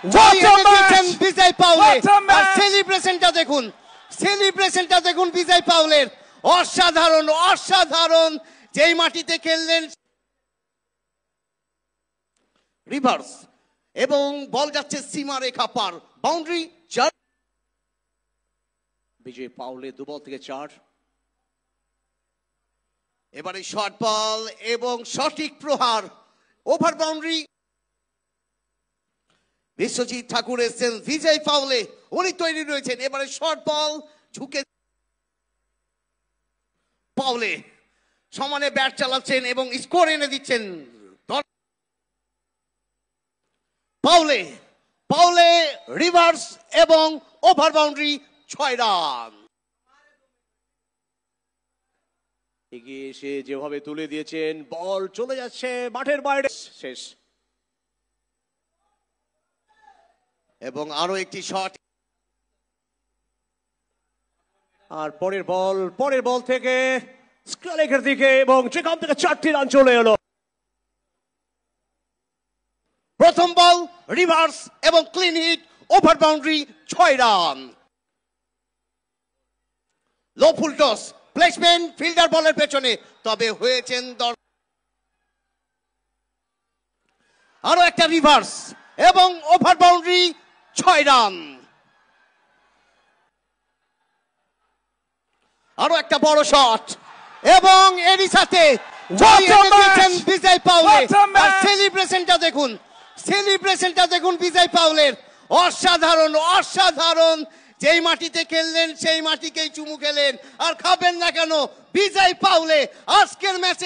বিজয় পাউলে আর সেলিব্রেশনটা দেখুন বিজয় পাউলের অসাধারণ অসাধারণ যেই মাটিতে খেললেন রিভার্স এবং বল যাচ্ছে সীমারেখা পার বাউন্ডারি বিজয় পাউলে দু বল থেকে 4 এবারে শর্ট বল এবং সঠিক প্রহার ওভার বাউন্ডারি বিশ্বজিৎ ঠাকুর এসেছেন বিজয় পাউলে উনি তৈরি রয়েছেন এবারে শর্ট বল ঝুঁকে পাউলে সমানে ব্যাট চালাচ্ছেন এবং স্কোর এনে দিচ্ছেন পাউলে পাউলে রিভার্স এবং ওভার বাউন্ডারি 6 রান এগিয়ে এসে যেভাবে তুলে দিয়েছেন বল চলে যাচ্ছে মাঠের বাইরে শেষ এবং আরো একটি শট আর পরের বল থেকে স্ট্রাইকের দিকে এবং যেখান থেকে 4টি রান চলে এলো প্রথম বল রিভার্স এবং clean hit over boundary 6 run low full toss placement fielder বলের পেছনে তবে হয়েছেন আরো একটা রিভার্স এবং ওভার বাউন্ডারি 6 রান আরো একটা বড় শট এবং এরই সাথে বিজয় পাউলে আর সেলিব্রেশনটা দেখুন বিজয় পাউলের অসাধারণ অসাধারণ যেই মাটিতে খেললেন সেই মাটিকেই চুমু খেলেন আর খাবেন না কেন বিজয় পাউলে আজকের ম্যাচে